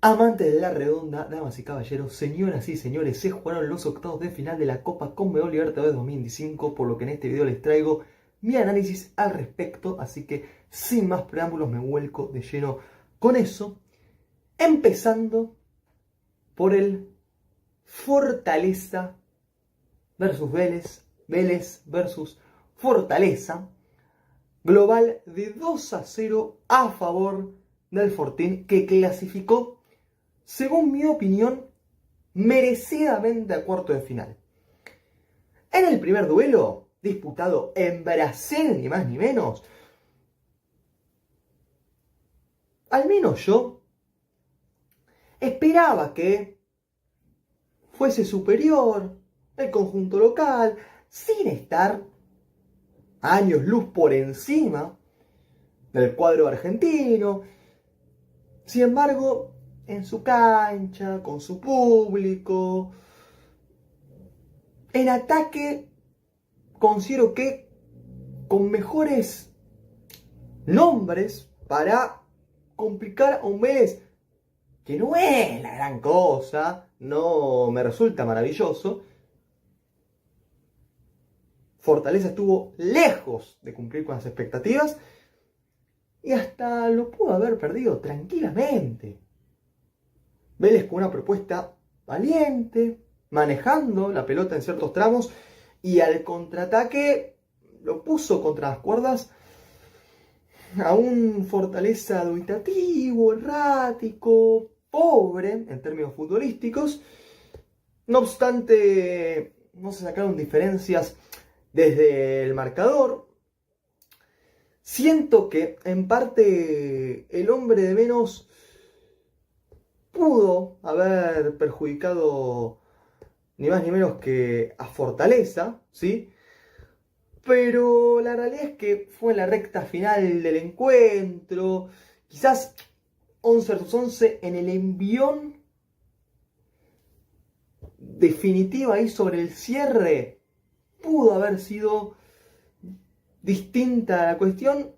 Amantes de la redonda, damas y caballeros, señoras y señores, se jugaron los octavos de final de la Copa Conmebol Libertadores 2025, por lo que en este video les traigo mi análisis al respecto, así que sin más preámbulos me vuelco de lleno con eso, empezando por el Fortaleza versus Vélez, Vélez versus Fortaleza, global de 2-0 a favor del Fortín, que clasificó, según mi opinión, merecidamente a cuarto de final. En el primer duelo, disputado en Brasil, ni más ni menos, al menos yo esperaba que fuese superior el conjunto local, sin estar años luz por encima del cuadro argentino. Sin embargo, en su cancha, con su público, en ataque, considero que con mejores nombres para complicar a un Vélez que no es la gran cosa, no me resulta maravilloso. Fortaleza estuvo lejos de cumplir con las expectativas y hasta lo pudo haber perdido tranquilamente. Vélez con una propuesta valiente, manejando la pelota en ciertos tramos, y al contraataque lo puso contra las cuerdas a un Fortaleza dubitativo, errático, pobre en términos futbolísticos. No obstante, no se sacaron diferencias desde el marcador. Siento que en parte el hombre de menos pudo haber perjudicado ni más ni menos que a Fortaleza, ¿sí? Pero la realidad es que fue en la recta final del encuentro, quizás 11 versus 11, en el envión definitiva ahí sobre el cierre, pudo haber sido distinta la cuestión,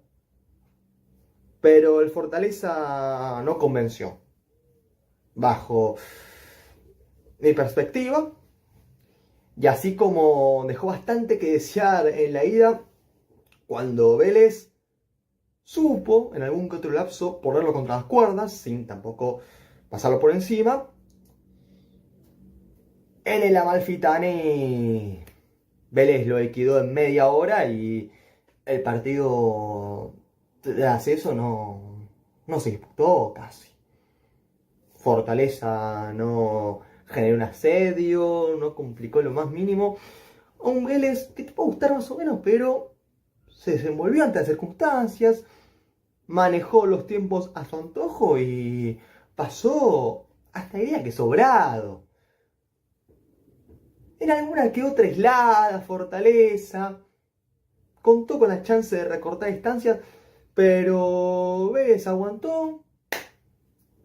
pero el Fortaleza no convenció, bajo mi perspectiva. Y así como dejó bastante que desear en la ida, cuando Vélez supo, en algún que otro lapso, ponerlo contra las cuerdas, sin tampoco pasarlo por encima, en el Amalfitani Vélez lo liquidó en media hora y el partido tras eso no se disputó casi. Fortaleza no generó un asedio, no complicó lo más mínimo. Un Vélez que te puede gustar más o menos, pero se desenvolvió ante las circunstancias, manejó los tiempos a su antojo y pasó, hasta diría que sobrado. En alguna que otra aislada, Fortaleza contó con la chance de recortar distancias, pero Vélez aguantó,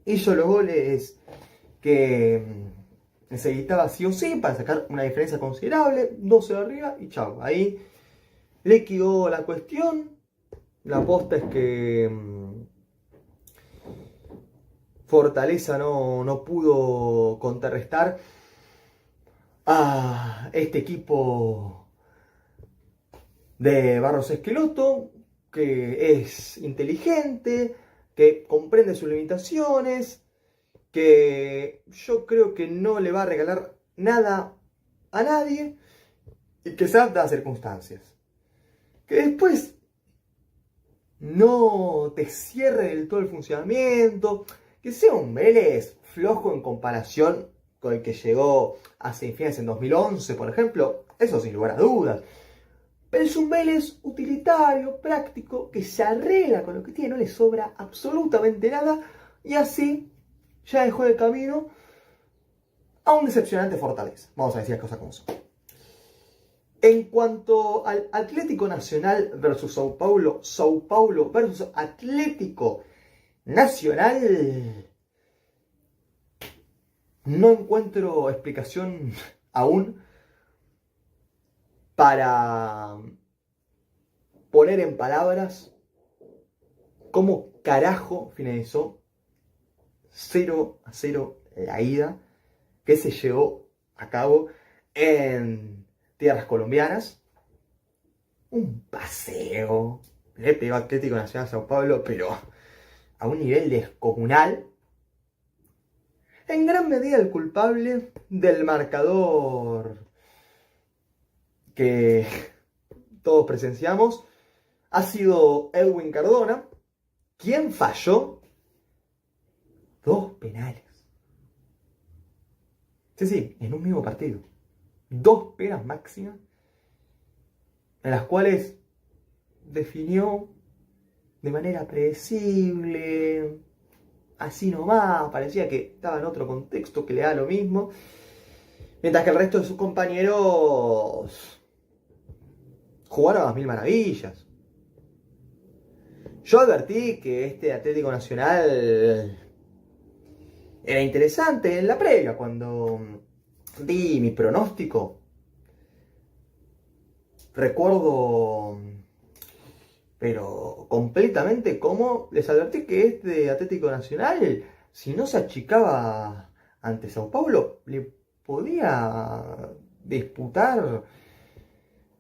hizo los goles que necesitaba sí o sí para sacar una diferencia considerable, 12 de arriba y chao. Ahí liquidó la cuestión. La posta es que Fortaleza no pudo contrarrestar a este equipo de Barros Esqueloto, que es inteligente, que comprende sus limitaciones, que yo creo que no le va a regalar nada a nadie y que se adapta a las circunstancias. Que después no te cierre del todo el funcionamiento, que sea un Vélez flojo en comparación con el que llegó a semifinales en 2011, por ejemplo, eso sin lugar a dudas. Pero es un Vélez utilitario, práctico, que se arregla con lo que tiene, no le sobra absolutamente nada, y así ya dejó el camino a un decepcionante Fortaleza. Vamos a decir las cosas como son. En cuanto al Atlético Nacional versus Sao Paulo versus Atlético Nacional, no encuentro explicación aún para poner en palabras cómo carajo finalizó 0-0 la ida, que se llevó a cabo en tierras colombianas. Un paseo. Le pegó Atlético Nacional Sao Paulo, pero a un nivel descomunal. En gran medida el culpable del marcador que todos presenciamos ha sido Edwin Cardona, quien falló 2 penales. Sí, en un mismo partido. 2 penas máximas, en las cuales definió de manera predecible, así nomás, parecía que estaba en otro contexto, que le da lo mismo, mientras que el resto de sus compañeros jugaron a las mil maravillas. Yo advertí que este Atlético Nacional era interesante en la previa, cuando di mi pronóstico. Recuerdo, pero completamente, cómo les advertí que este Atlético Nacional, si no se achicaba ante Sao Paulo, le podía disputar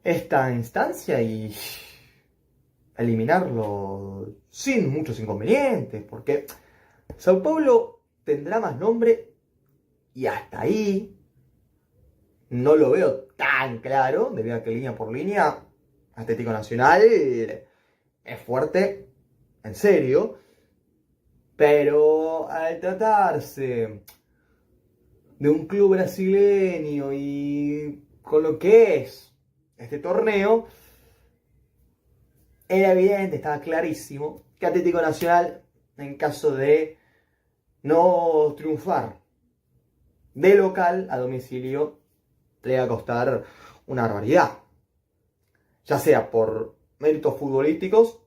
esta instancia y eliminarlo sin muchos inconvenientes, porque Sao Paulo tendrá más nombre y hasta ahí no lo veo tan claro, debido a que línea por línea Atlético Nacional es fuerte, en serio, pero al tratarse de un club brasileño y con lo que es este torneo, era evidente, estaba clarísimo que Atlético Nacional, en caso de no triunfar de local a domicilio, le va a costar una barbaridad. Ya sea por méritos futbolísticos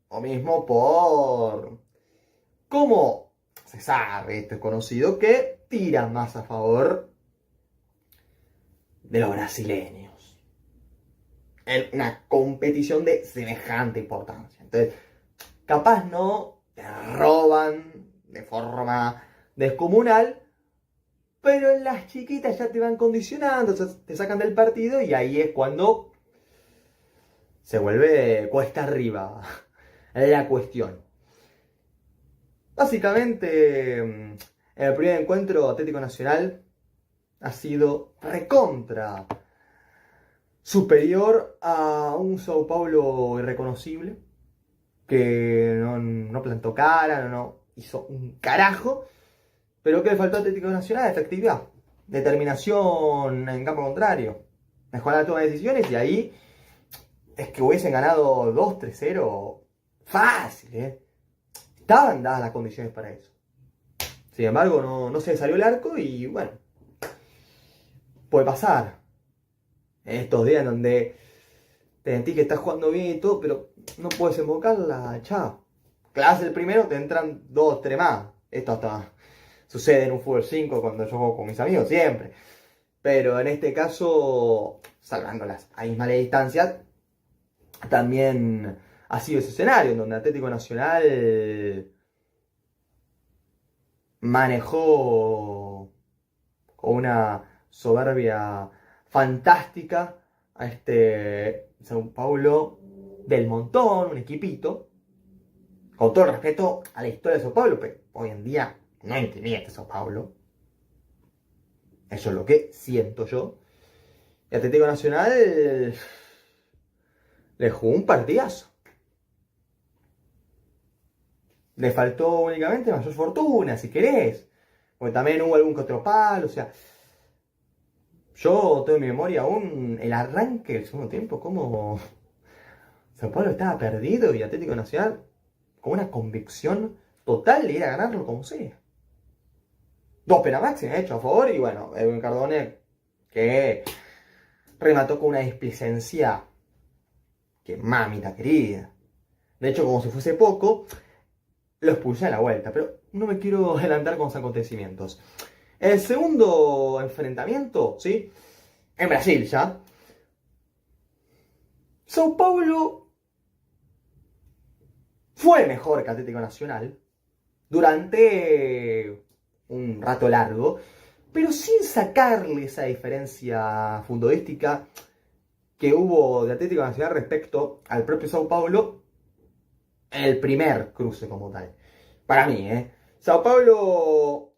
o mismo por, como se sabe, esto es conocido, que tira más a favor de los brasileños en una competición de semejante importancia. Entonces, capaz no te roban de forma descomunal, pero en las chiquitas ya te van condicionando, te sacan del partido y ahí es cuando se vuelve cuesta arriba la cuestión. Básicamente, en el primer encuentro Atlético Nacional ha sido recontra superior a un Sao Paulo irreconocible, que no plantó cara, no hizo un carajo, pero que le faltó a Atlético Nacional efectividad, determinación en campo contrario, mejorar la toma de decisiones, y ahí es que hubiesen ganado 2-3-0 fácil, estaban dadas las condiciones para eso. Sin embargo, no se salió el arco y bueno, puede pasar. En estos días en donde te sentís que estás jugando bien y todo, pero no puedes invocarla, chao. Clase el primero, te entran 2, 3 más. Esto hasta sucede en un fútbol 5 cuando yo juego con mis amigos, siempre. Pero en este caso, salvando las abismales distancias, también ha sido ese escenario en donde Atlético Nacional manejó con una soberbia fantástica a este Sao Paulo del montón, un equipito, con todo el respeto a la historia de Sao Paulo, pero hoy en día no intimida este Sao Paulo. Eso es lo que siento yo. Y Atlético Nacional le jugó un partidazo. Le faltó únicamente mayor fortuna, si querés. Porque también hubo algún que otro palo, o sea. Yo tengo en mi memoria aún el arranque del segundo tiempo, como Sao Paulo estaba perdido y Atlético Nacional con una convicción total de ir a ganarlo como sea. 2 penas máximas hecho a favor y bueno, Edwin Cardona que remató con una displicencia que mamita querida. De hecho, como si fuese poco, lo expulsé a la vuelta, pero no me quiero adelantar con los acontecimientos. El segundo enfrentamiento, ¿sí? En Brasil ya. Sao Paulo fue mejor que Atlético Nacional durante un rato largo, pero sin sacarle esa diferencia futbolística que hubo de Atlético Nacional respecto al propio Sao Paulo en el primer cruce como tal. Para mí, ¿eh? Sao Paulo,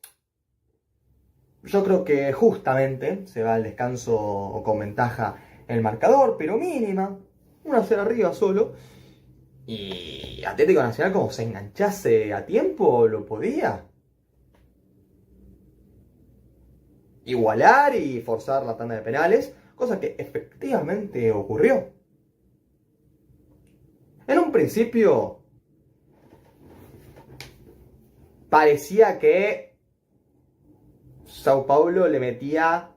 yo creo que justamente se va al descanso con ventaja en el marcador, pero mínima, 1-0 arriba solo. Y Atlético Nacional, como se enganchase a tiempo, lo podía igualar y forzar la tanda de penales, cosa que efectivamente ocurrió. En un principio parecía que Sao Paulo le metía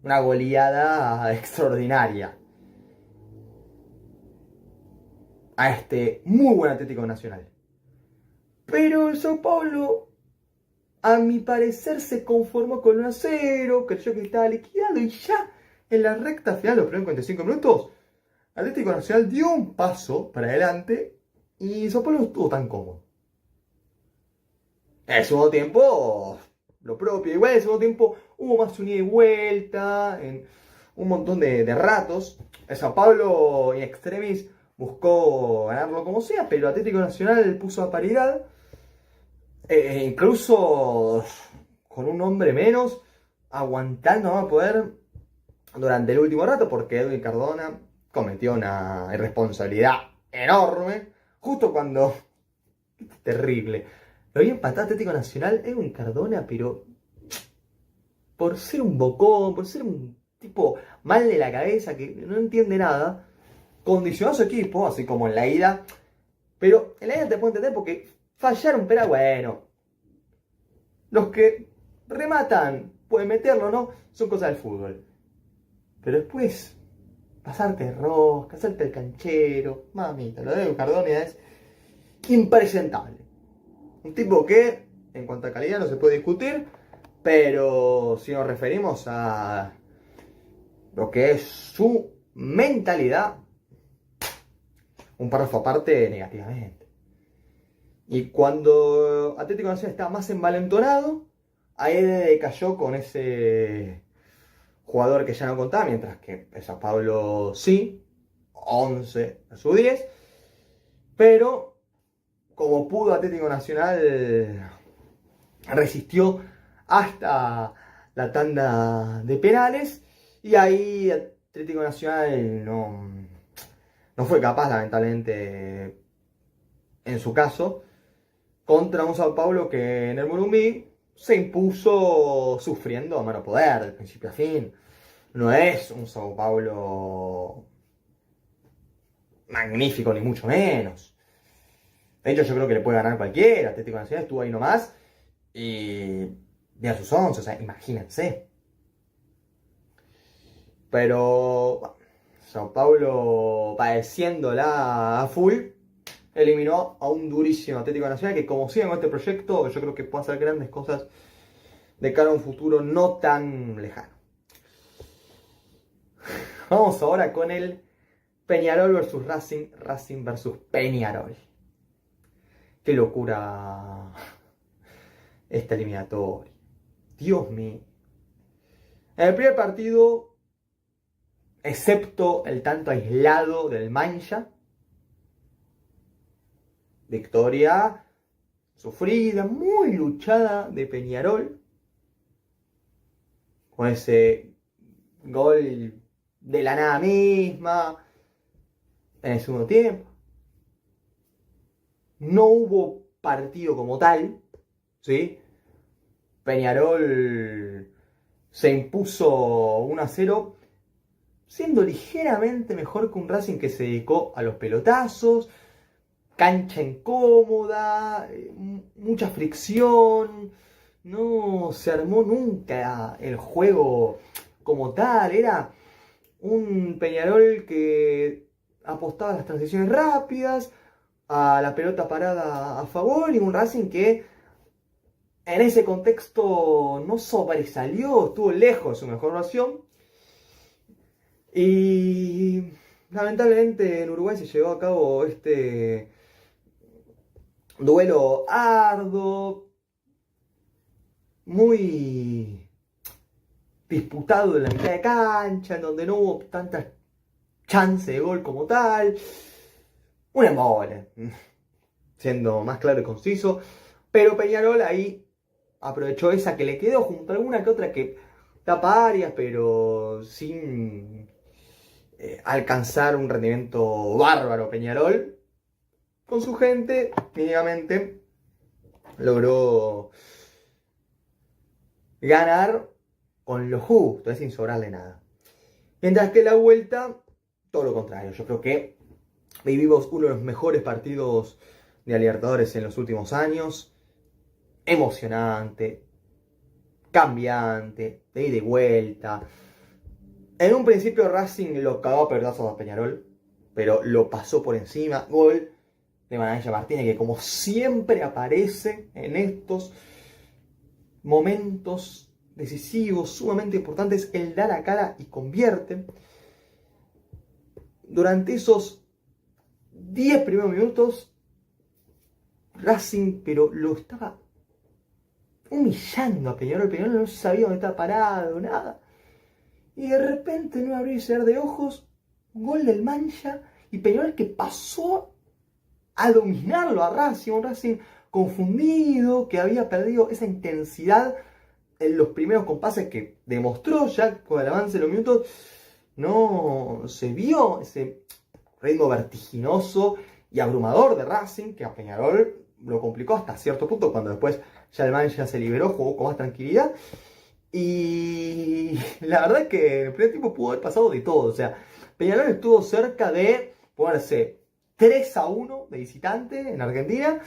una goleada extraordinaria a este muy buen Atlético Nacional. Pero el Sao Paulo, a mi parecer, se conformó con 1-0, creyó que estaba liquidado y ya en la recta final, los primeros 45 minutos, Atlético Nacional dio un paso para adelante y Sao Paulo no estuvo tan cómodo. En el segundo tiempo, lo propio. Igual en el segundo tiempo hubo más unida y vuelta, en un montón de ratos. El Sao Paulo in extremis buscó ganarlo como sea, pero Atlético Nacional puso a paridad. Incluso con un hombre menos, aguantando a poder durante el último rato, porque Edwin Cardona cometió una irresponsabilidad enorme, justo cuando... Terrible. Lo había empatado Atlético Nacional, Edwin Cardona, pero por ser un bocón, por ser un tipo mal de la cabeza que no entiende nada, condicionó a su equipo, así como en la ida. Pero en la ida te puedo entender porque fallaron, pero bueno. Los que rematan, pueden meterlo, ¿no? Son cosas del fútbol. Pero después, pasarte de rosca, hacerte el canchero, mamita, lo de Cardona es impresentable. Un tipo que, en cuanto a calidad, no se puede discutir, pero si nos referimos a lo que es su mentalidad, un párrafo aparte negativamente. Y cuando Atlético Nacional estaba más envalentonado, ahí cayó con ese jugador que ya no contaba, mientras que Sao Paulo sí, 11 a su 10, pero como pudo Atlético Nacional resistió hasta la tanda de penales y ahí Atlético Nacional no fue capaz, lamentablemente, en su caso, contra un Sao Paulo que en el Morumbi se impuso sufriendo a mano poder, de principio a fin. No es un Sao Paulo magnífico, ni mucho menos. De hecho, yo creo que le puede ganar cualquiera. Atlético Nacional estuvo ahí nomás y ve a sus 11, o sea, imagínense. Pero bueno, Sao Paulo, padeciéndola a full, eliminó a un durísimo Atlético Nacional que, como sigue con este proyecto, yo creo que puede hacer grandes cosas de cara a un futuro no tan lejano. Vamos ahora con el Peñarol versus Racing, Racing versus Peñarol. Qué locura esta eliminatoria. Dios mío. En el primer partido, excepto el tanto aislado del Mancha, victoria sufrida, muy luchada de Peñarol, con ese gol de la nada misma en el segundo tiempo. No hubo partido como tal, ¿sí? Peñarol se impuso 1-0, siendo ligeramente mejor que un Racing que se dedicó a los pelotazos, cancha incómoda, mucha fricción, no se armó nunca el juego como tal, era un Peñarol que apostaba a las transiciones rápidas, a la pelota parada a favor, y un Racing que en ese contexto no sobresalió, estuvo lejos de su mejor versión. Y lamentablemente en Uruguay se llevó a cabo este duelo arduo, muy disputado en la mitad de cancha, en donde no hubo tanta chance de gol como tal. Un embole, siendo más claro y conciso. Pero Peñarol ahí aprovechó esa que le quedó junto a alguna que otra que tapa áreas, pero sin alcanzar un rendimiento bárbaro. Peñarol, con su gente, mínimamente logró ganar con lo justo, sin sobrarle nada. Mientras que la vuelta, todo lo contrario. Yo creo que vivimos uno de los mejores partidos de Libertadores en los últimos años. Emocionante, cambiante, de ida y vuelta. En un principio Racing lo cagó a pedazos a Peñarol, pero lo pasó por encima. Gol de Manaya Martínez, que como siempre aparece en estos momentos decisivos, sumamente importantes, él da la cara y convierte. Durante esos 10 primeros minutos, Racing, pero lo estaba humillando a Peñarol. Peñarol no sabía dónde estaba parado, nada. Y de repente, en un abrir y cerrar de ojos, gol del Mancha y Peñarol que pasó a dominarlo a Racing. Un Racing confundido, que había perdido esa intensidad en los primeros compases que demostró ya con el avance de los minutos. No se vio ese ritmo vertiginoso y abrumador de Racing, que a Peñarol lo complicó hasta cierto punto, cuando después ya el Mancha se liberó, jugó con más tranquilidad. Y la verdad es que en el primer tiempo pudo haber pasado de todo. O sea, Peñarol estuvo cerca de ponerse 3-1 de visitante en Argentina.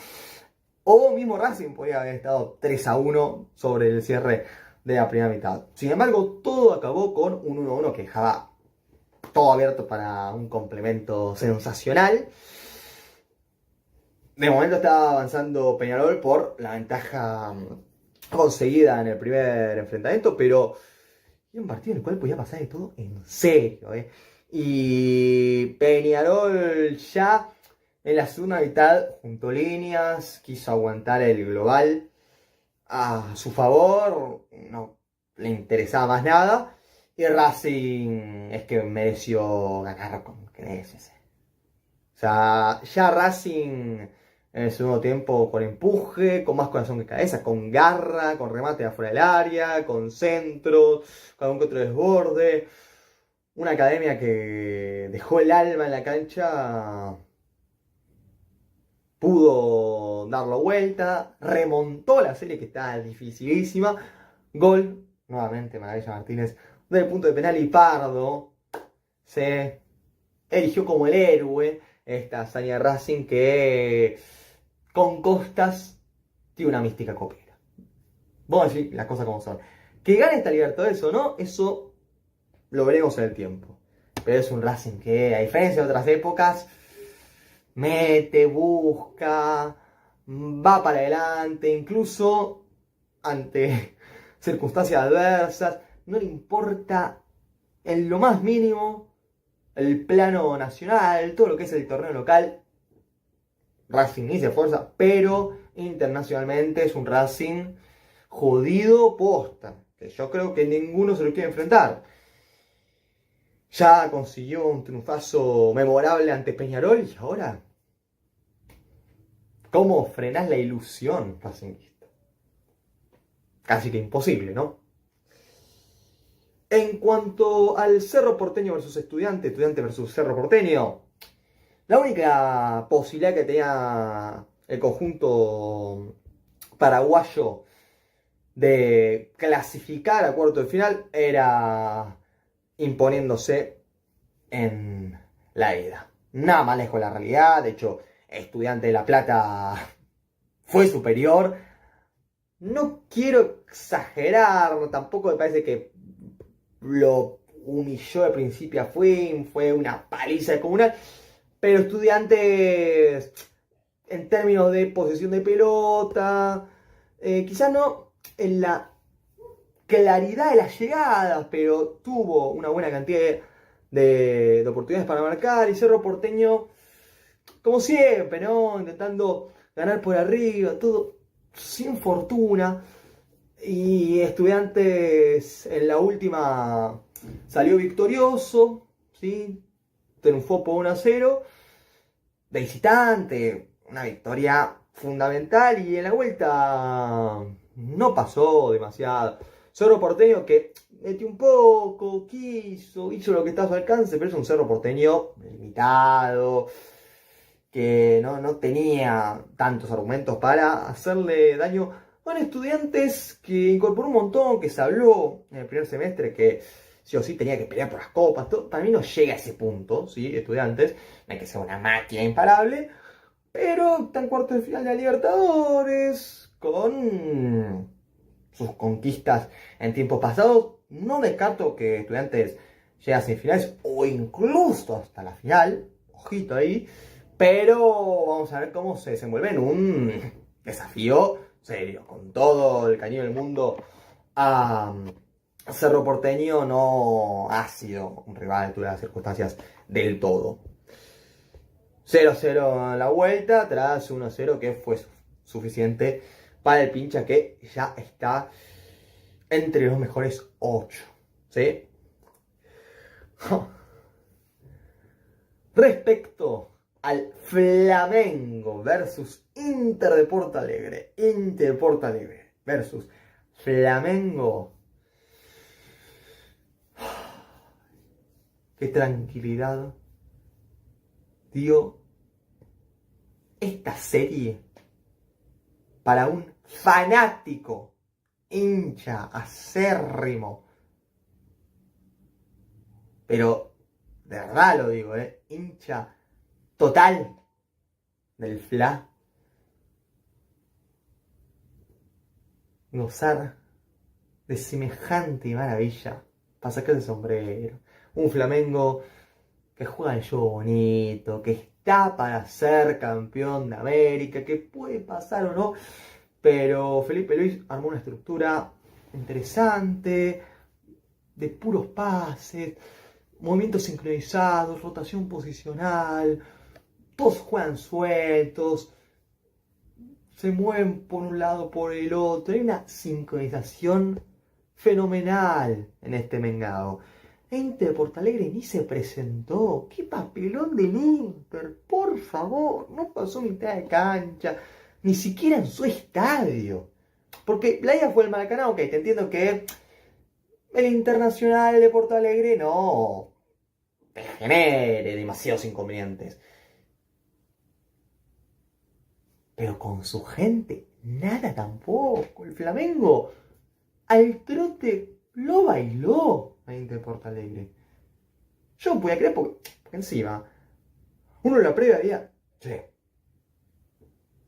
O mismo Racing podría haber estado 3-1 sobre el cierre de la primera mitad. Sin embargo, todo acabó con un 1-1 que dejaba todo abierto para un complemento sensacional. De momento estaba avanzando Peñarol por la ventaja conseguida en el primer enfrentamiento, pero era un partido en el cual podía pasar de todo en serio. Y Peñarol ya en la segunda mitad juntó líneas, quiso aguantar el global a su favor, no le interesaba más nada. Y Racing es que mereció ganar con creces. O sea, ya Racing en el segundo tiempo con empuje, con más corazón que cabeza, con garra, con remate de afuera del área, con centro, con algún que otro desborde. Una academia que dejó el alma en la cancha, pudo darlo vuelta, remontó la serie que estaba dificilísima. Gol, nuevamente Manaya Martínez, del punto de penal, y Pardo se eligió como el héroe esta hazaña de Racing, que con Costas tiene una mística copera. Vamos a decir las cosas como son. Que gane esta Libertadores o no, eso lo veremos en el tiempo. Pero es un Racing que, a diferencia de otras épocas, mete, busca, va para adelante, incluso ante circunstancias adversas. No le importa en lo más mínimo el plano nacional, todo lo que es el torneo local. Racing ni se esfuerza, pero internacionalmente es un Racing jodido posta, que yo creo que ninguno se lo quiere enfrentar. Ya consiguió un triunfazo memorable ante Peñarol, y ahora, ¿cómo frenás la ilusión racingista? Casi que imposible, ¿no? En cuanto al Cerro Porteño versus Estudiante, Estudiante versus Cerro Porteño, la única posibilidad que tenía el conjunto paraguayo de clasificar a cuarto de final era imponiéndose en la ida. Nada más lejos de la realidad. De hecho, Estudiante de La Plata fue superior. No quiero exagerar, tampoco me parece que lo humilló de principio a fin, fue una paliza descomunal. Pero Estudiantes, en términos de posesión de pelota, quizás no en la claridad de las llegadas, pero tuvo una buena cantidad de oportunidades para marcar. Y Cerro Porteño, como siempre, ¿no? Intentando ganar por arriba, todo sin fortuna. Y Estudiantes en la última salió victorioso, ¿sí? Triunfó por 1-0 de visitante, una victoria fundamental, y en la vuelta no pasó demasiado. Cerro Porteño que metió un poco, hizo lo que está a su alcance, pero es un Cerro Porteño limitado, que no tenía tantos argumentos para hacerle daño a un Estudiantes que incorporó un montón, que se habló en el primer semestre que sí o sí tenía que pelear por las copas. Para mí no llega a ese punto, ¿sí? Estudiantes, no hay que ser una máquina imparable, pero está en cuartos de final de la Libertadores, con sus conquistas en tiempos pasados. No descarto que Estudiantes llegue a semifinales o incluso hasta la final, ojito ahí, pero vamos a ver cómo se desenvuelve en un desafío serio, con todo el cariño del mundo a Cerro Porteño. No ha sido un rival a altura de las circunstancias del todo. 0-0 en la vuelta, tras 1-0 que fue suficiente para el Pincha, que ya está entre los mejores 8. ¿Sí? Respecto al Flamengo versus Inter de Porto Alegre. Inter de Porto Alegre versus Flamengo. Qué tranquilidad dio esta serie para un fanático, hincha, acérrimo. Pero de verdad lo digo, hincha total del Fla. Gozar de semejante maravilla para sacar el sombrero. Un Flamengo que juega el juego bonito, que está para ser campeón de América, que puede pasar o no, pero Felipe Luis armó una estructura interesante, de puros pases, movimientos sincronizados, rotación posicional, todos juegan sueltos, se mueven por un lado, por el otro. Hay una sincronización fenomenal en este Mengao. Inter de Porto Alegre ni se presentó. ¡Qué papelón del Inter! Por favor, no pasó mitad de cancha, ni siquiera en su estadio. Porque la ida fue el Maracaná, ok, te entiendo que el Internacional de Porto Alegre no te genere demasiados inconvenientes. Pero con su gente, nada tampoco. El Flamengo al trote lo bailó a Inter de Porto Alegre. Yo no podía creer porque encima, uno en la previa había, che,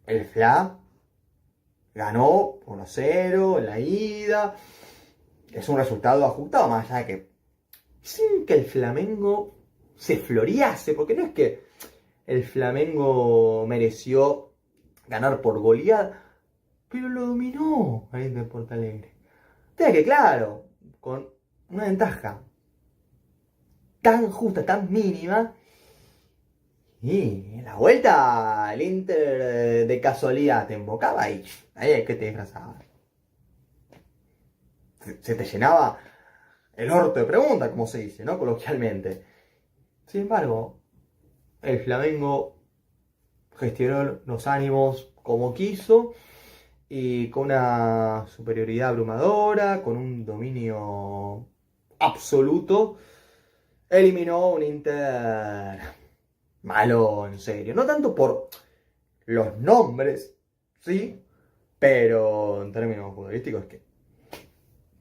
el Fla ganó 1-0 en la ida. Es un resultado ajustado, más allá de que sin que el Flamengo se florease, porque no es que el Flamengo mereció ganar por goleada, pero lo dominó a Inter de Porto Alegre. O sea que claro, con una ventaja tan justa, tan mínima, y en la vuelta el Inter de casualidad te embocaba y ahí es que te disfrazaba. Se te llenaba el orto de preguntas, como se dice, ¿no? Coloquialmente. Sin embargo, el Flamengo gestionó los ánimos como quiso y con una superioridad abrumadora, con un dominio absoluto, eliminó un Inter malo, en serio. No tanto por los nombres, sí, pero en términos futbolísticos es que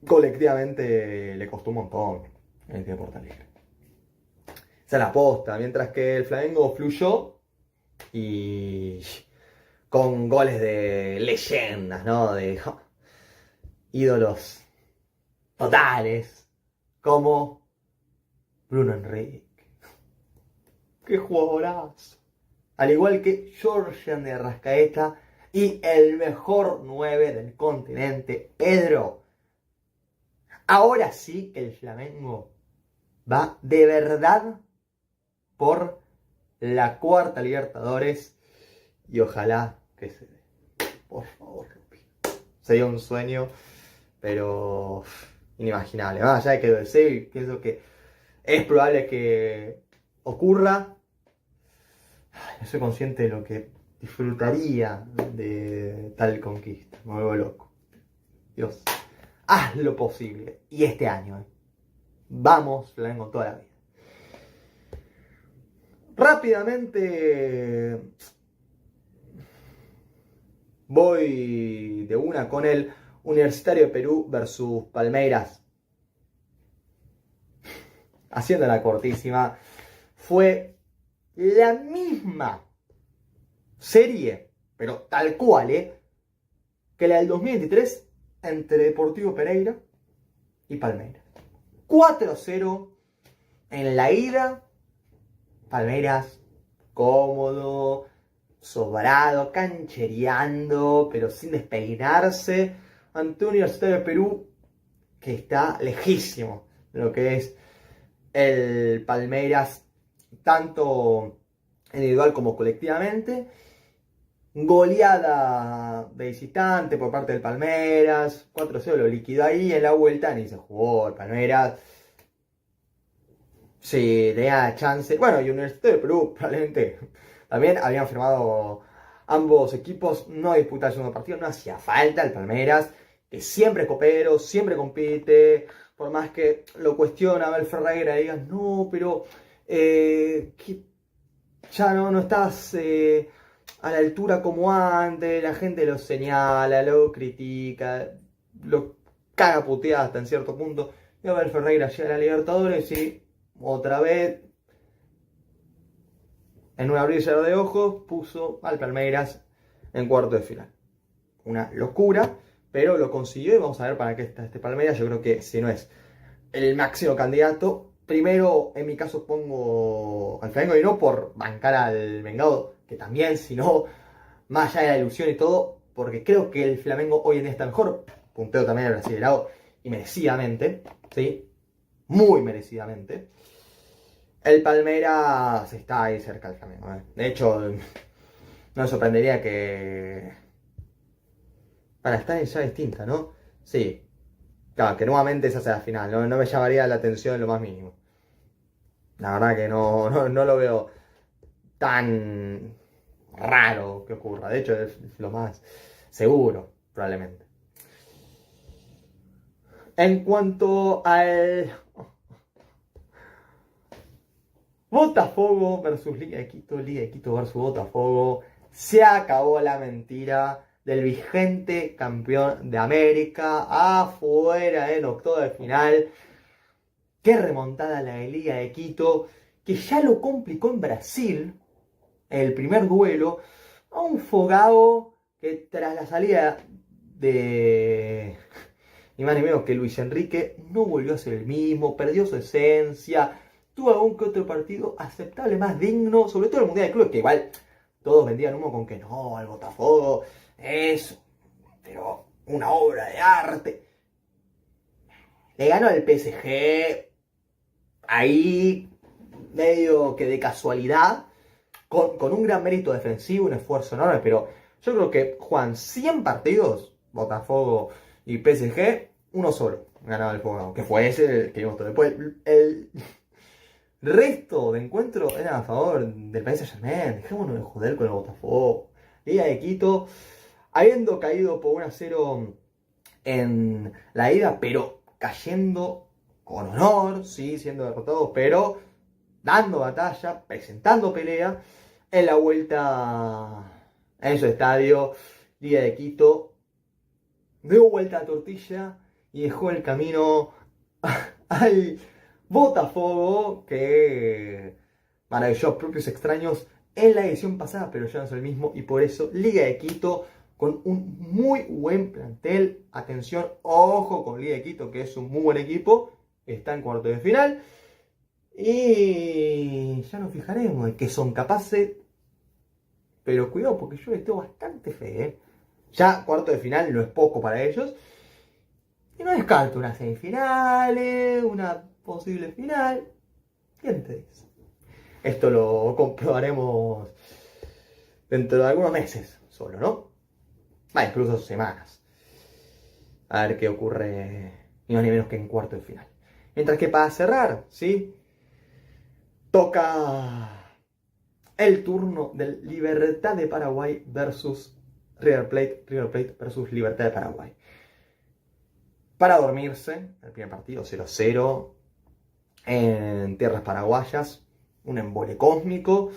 colectivamente le costó un montón el Inter de Porto Alegre. Esa es la posta, mientras que el Flamengo fluyó y con goles de leyendas, ¿no? De ídolos totales, como Bruno Henrique. ¡Qué jugadorazo! Al igual que Georgian de Arrascaeta y el mejor 9 del continente, Pedro. Ahora sí que el Flamengo va de verdad por la cuarta Libertadores y ojalá que se dé. Por favor, sería un sueño pero inimaginable. Más allá de que lo deseo y pienso que es probable que ocurra, no soy consciente de lo que disfrutaría de tal conquista. Me vuelvo loco. Dios, haz lo posible. Y este año, vamos, Flamengo toda la vida. Rápidamente voy de una con el Universitario de Perú versus Palmeiras. Haciendo la cortísima, fue la misma serie, pero tal cual, que la del 2023 entre Deportivo Pereira y Palmeiras. 4-0 en la ida. Palmeiras cómodo, sobrado, canchereando, pero sin despeinarse, ante un Universitario de Perú que está lejísimo de lo que es el Palmeiras, tanto individual como colectivamente. Goleada de visitante por parte del Palmeiras, 4-0 lo liquidó ahí. En la vuelta ni se jugó el Palmeiras. Sí, tenía chance. Bueno, y Universitario de Perú probablemente también habían firmado ambos equipos no disputar el segundo partido. No hacía falta el Palmeiras, que siempre es copero, siempre compite. Por más que lo cuestiona Abel Ferreira y digan, no, pero que ya no estás a la altura como antes. La gente lo señala, lo critica, lo caga puteada hasta en cierto punto. Y Abel Ferreira llega a la Libertadores y otra vez, en un abrir y cerrar de ojos, puso al Palmeiras en cuarto de final. Una locura, pero lo consiguió y vamos a ver para qué está este Palmeiras. Yo creo que si no es el máximo candidato, primero en mi caso pongo al Flamengo, y no por bancar al Vengado, que también, sino más allá de la ilusión y todo, porque creo que el Flamengo hoy en día está mejor. Punteo también al Brasileirao y merecidamente, ¿sí? Muy merecidamente. El Palmeiras está ahí cerca del Flamengo. De hecho, no me sorprendería que... Para estar en ya distinta, ¿no? Sí. Claro, que nuevamente esa sea la final. No me llamaría la atención en lo más mínimo. La verdad que no lo veo tan raro que ocurra. De hecho, es lo más seguro, probablemente. En cuanto al Botafogo versus Liga de Quito versus Botafogo, se acabó la mentira del vigente campeón de América, afuera en octavo de final. Qué remontada la de Liga de Quito, que ya lo complicó en Brasil, el primer duelo, a un Fogao que tras la salida de ni más ni menos que Luis Enrique no volvió a ser el mismo, perdió su esencia. Tuvo algún que otro partido aceptable, más digno, sobre todo el Mundial de Clubes, que igual todos vendían humo con que no, el Botafogo es, pero una obra de arte. Le ganó al PSG, ahí medio que de casualidad, con un gran mérito defensivo, un esfuerzo enorme, pero yo creo que juegan 100 partidos, Botafogo y PSG, uno solo ganaba el juego, que fue ese el que vimos todo. Después, el resto de encuentros eran a favor del Paris Saint-Germain. Dejémonos de joder con el Botafogo. Liga de Quito, habiendo caído por 1-0 en la ida, pero cayendo con honor, sí, siendo derrotados, pero dando batalla, presentando pelea en la vuelta en su estadio. Liga de Quito dio vuelta a tortilla y dejó el camino al Botafogo, que maravilló propios extraños en la edición pasada, pero ya no es el mismo, y por eso Liga de Quito con un muy buen plantel. Atención, ojo con Liga de Quito, que es un muy buen equipo, está en cuarto de final, y ya nos fijaremos de que son capaces, pero cuidado porque yo les tengo bastante fe, Ya cuarto de final no es poco para ellos. Y no descarto unas semifinales, una posible final. ¿Quién te dice? Esto lo comprobaremos dentro de algunos meses solo, ¿no? Incluso semanas. A ver qué ocurre, ni más ni menos que en cuarto de final. Mientras que para cerrar, ¿sí? Toca el turno del Libertad de Paraguay versus River Plate. River Plate versus Libertad de Paraguay. Para dormirse, el primer partido 0-0 en tierras paraguayas. Un embole cósmico.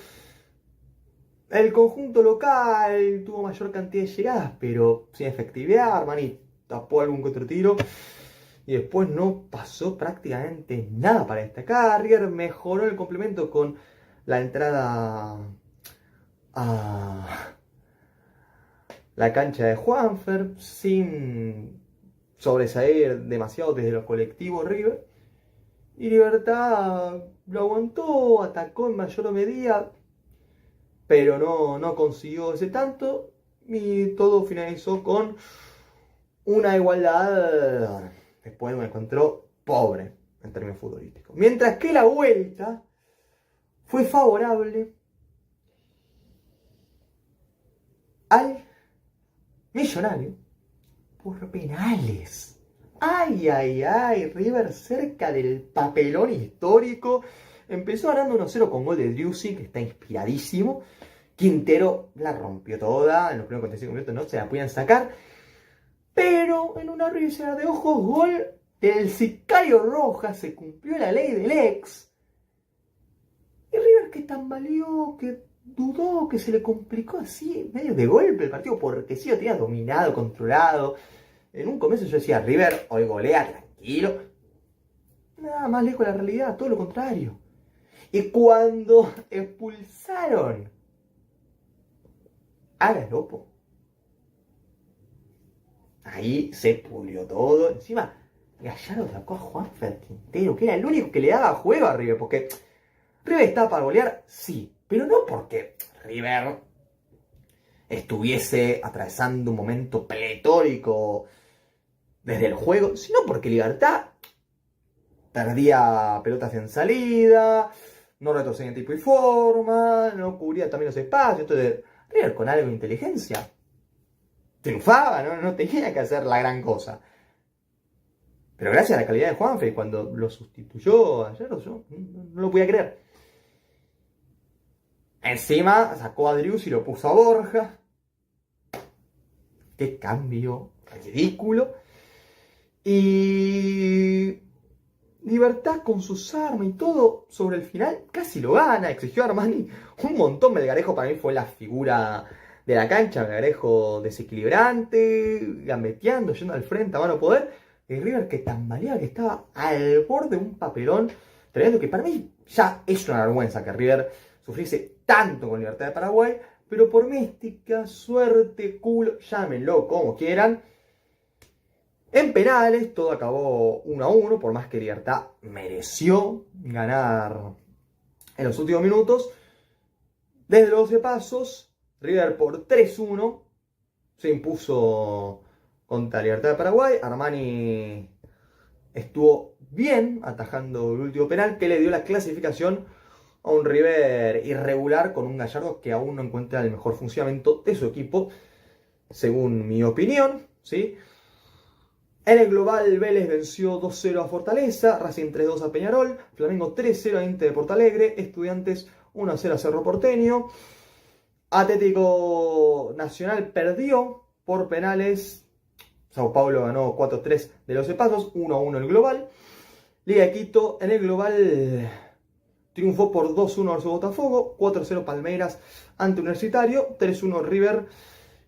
El conjunto local tuvo mayor cantidad de llegadas, pero sin efectividad. Armani tapó algún que otro tiro. Y después no pasó prácticamente nada para destacar. River mejoró el complemento con la entrada a la cancha de Juanfer, sin sobresalir demasiado desde los colectivos River. Y Libertad lo aguantó, atacó en mayor medida, pero no consiguió ese tanto. Y todo finalizó con una igualdad después de un encuentro pobre en términos futbolísticos. Mientras que la vuelta fue favorable al Millonario por penales. Ay, ay, ay, River cerca del papelón histórico. Empezó ganando 1-0 con gol de Driussi, que está inspiradísimo. Quintero la rompió toda, en los primeros 45 minutos no se la podían sacar. Pero en una risa de ojos, gol del Sicario Rojas, se cumplió la ley del ex. Y River que tambaleó, que dudó, que se le complicó así, medio de golpe el partido, porque sí lo tenía dominado, controlado. En un comienzo yo decía, River hoy golea tranquilo. Nada más lejos de la realidad, todo lo contrario. Y cuando expulsaron a Galopo, ahí se pulió todo. Encima, Gallardo sacó a Juanfer Quintero, que era el único que le daba juego a River, porque River estaba para golear, sí, pero no porque River estuviese atravesando un momento pletórico desde el juego, sino porque Libertad perdía pelotas en salida, no retrocedía en tiempo y forma, no cubría también los espacios. Entonces, River con algo de inteligencia triunfaba, no tenía que hacer la gran cosa. Pero gracias a la calidad de Juanfer, cuando lo sustituyó ayer, yo no lo podía creer. Encima sacó a Driussi y lo puso a Borja. Qué cambio ridículo. Y Libertad con sus armas y todo sobre el final casi lo gana. Exigió a Armani un montón. Melgarejo para mí fue la figura de la cancha. Melgarejo desequilibrante, gambeteando, yendo al frente a mano poder. Y River que tambaleaba, que estaba al borde de un papelón tremendo, que para mí ya es una vergüenza que River sufriese tanto con Libertad de Paraguay, pero por mística, suerte, culo, llámenlo como quieran. En penales todo acabó 1-1, por más que Libertad mereció ganar en los últimos minutos. Desde los 12 pasos, River por 3-1 se impuso contra Libertad de Paraguay. Armani estuvo bien atajando el último penal que le dio la clasificación a un River irregular con un Gallardo que aún no encuentra el mejor funcionamiento de su equipo, según mi opinión, ¿sí? En el global, Vélez venció 2-0 a Fortaleza, Racing 3-2 a Peñarol, Flamengo 3-0 a Inter de Porto Alegre, Estudiantes 1-0 a Cerro Porteño, Atlético Nacional perdió por penales, Sao Paulo ganó 4-3 de los Pasos, 1-1 el global. Liga de Quito en el global triunfó por 2-1 versus Botafogo, 4-0 Palmeiras ante Universitario, 3-1 River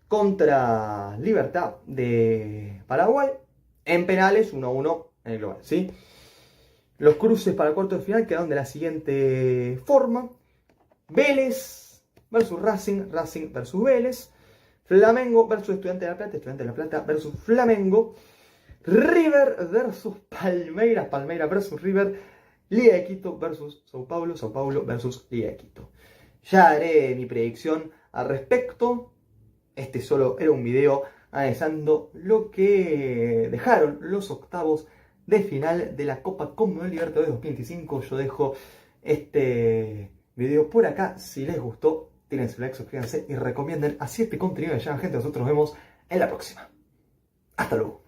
contra Libertad de Paraguay. En penales, 1-1 en el global, ¿sí? Los cruces para el cuarto de final quedaron de la siguiente forma. Vélez versus Racing, Racing versus Vélez. Flamengo versus Estudiantes de La Plata, Estudiantes de La Plata versus Flamengo. River versus Palmeiras, Palmeiras versus River. Liga de Quito versus Sao Paulo, Sao Paulo versus Liga de Quito. Ya haré mi predicción al respecto. Este solo era un video analizando lo que dejaron los octavos de final de la Copa Conmebol Libertadores 2025. Yo dejo este video por acá. Si les gustó, tienen su like, suscríbanse y recomienden así este contenido que llegan gente. Nosotros nos vemos en la próxima. Hasta luego.